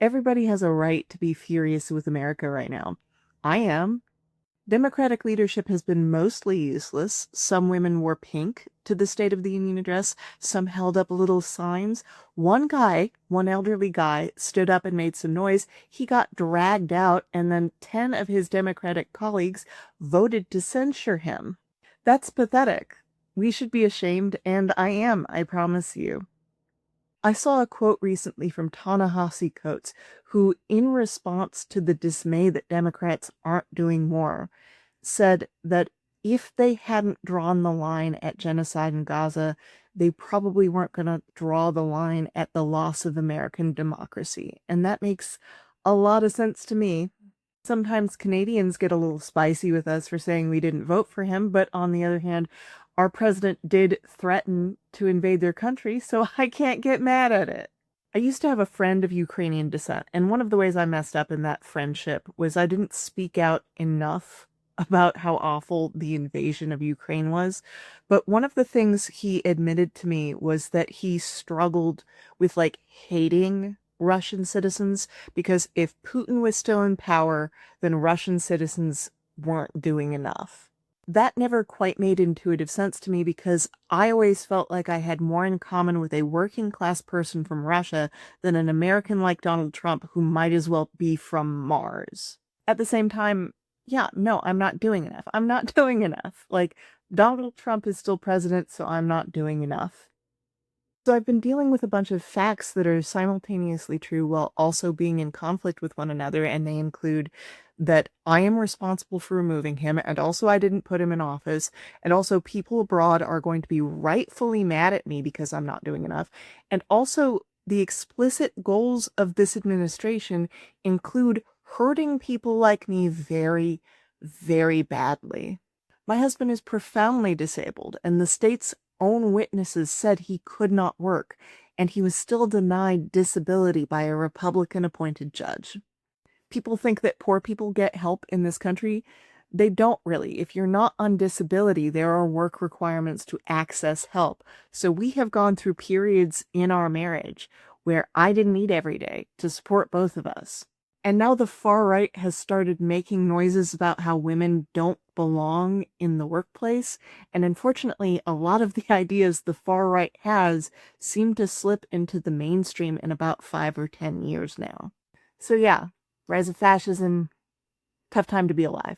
Everybody has a right to be furious with America right now. I am. Democratic leadership has been mostly useless. Some women wore pink to the State of the Union address. Some held up little signs. One elderly guy, stood up and made some noise. He got dragged out, and then 10 of his Democratic colleagues voted to censure him. That's pathetic. We should be ashamed, and I am, I promise you. I saw a quote recently from Ta-Nehisi Coates, who, in response to the dismay that Democrats aren't doing more, said that if they hadn't drawn the line at genocide in Gaza, they probably weren't going to draw the line at the loss of American democracy. And that makes a lot of sense to me. Sometimes Canadians get a little spicy with us for saying we didn't vote for him, but on the other hand, our president did threaten to invade their country, so I can't get mad at it. I used to have a friend of Ukrainian descent, and one of the ways I messed up in that friendship was I didn't speak out enough about how awful the invasion of Ukraine was. But one of the things he admitted to me was that he struggled with hating Russian citizens, because if Putin was still in power, then Russian citizens weren't doing enough. That never quite made intuitive sense to me, because I always felt like I had more in common with a working class person from Russia than an American like Donald Trump, who might as well be from Mars. At the same time, yeah, no, I'm not doing enough. I'm not doing enough. Donald Trump is still president, so I'm not doing enough. So I've been dealing with a bunch of facts that are simultaneously true while also being in conflict with one another, and they include that I am responsible for removing him, and also I didn't put him in office, and also people abroad are going to be rightfully mad at me because I'm not doing enough, and also the explicit goals of this administration include hurting people like me very, very badly. My husband is profoundly disabled, and the state's own witnesses said he could not work, and he was still denied disability by a Republican-appointed judge. People think that poor people get help in this country. They don't really. If you're not on disability, there are work requirements to access help. So we have gone through periods in our marriage where I didn't eat every day to support both of us. And now the far right has started making noises about how women don't belong in the workplace. And unfortunately, a lot of the ideas the far right has seem to slip into the mainstream in about 5 or 10 years now. So yeah, rise of fascism, tough time to be alive.